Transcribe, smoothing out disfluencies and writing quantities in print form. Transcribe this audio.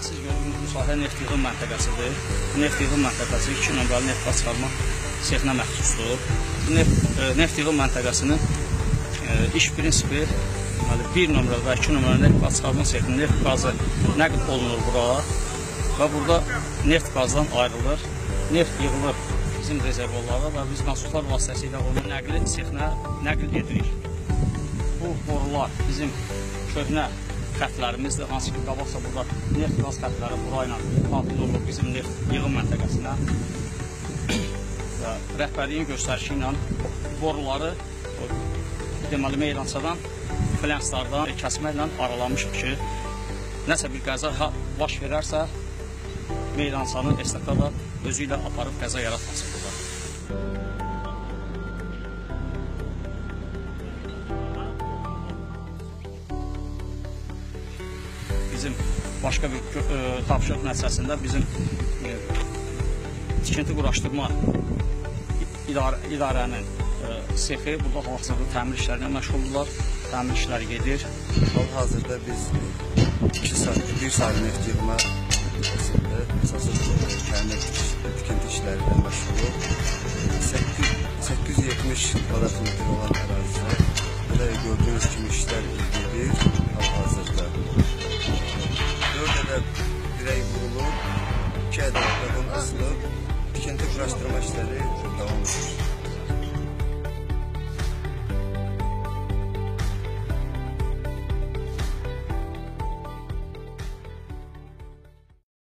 Siz gördüyünüz müsahilə neft yığım məntəqəsidir. Neft yığım məntəqəsi 2 nömrəli neft qaz çıxarma sexinə məxsusdur. Neft yığım məntəqəsinin iş prinsipi 1 nömrəli və 2 nömrəli neft qaz çıxarma sexinin neft qazı nəql olunur bura və burada neft qazdan ayrılır. Neft yığılır bizim rezervorlara və biz nasoslar vasitəsilə onu nəqli sexinə nəql edirik. Bu borular bizim köhnə xətlərimizdir, hansı ki qabaqsa burada neft qaz xətləri burayla montaj olunur bizim neft yığım məntəqəsinə və rəhbərliyin göstərişi ilə boruları deməli meydançadan flanslardan kəsməklə aralanmışıq ki, nəsə bir qəza baş verərsə meydançanın esnafda özü ilə aparıb qəza yaratmasın burada. Bizim başqa bir tapşırıq nəticəsində bizim tikinti quraşdırma idarənin sexi burada hal-hazırda təmir işlərinə məşğuldurlar. Təmir işləri gedir. Hal-hazırda biz 1 saylı neft yığma əsası tikinti işlərindən məşğuluq. 870 kvadratmetr olan ərazidə belə gördüyünüz kimi işlər gedir hal-hazırda. 4 ədəd dirək vurulub, 2 ədəd beton asılıb, tikinti quraşdırma işləri davam edir.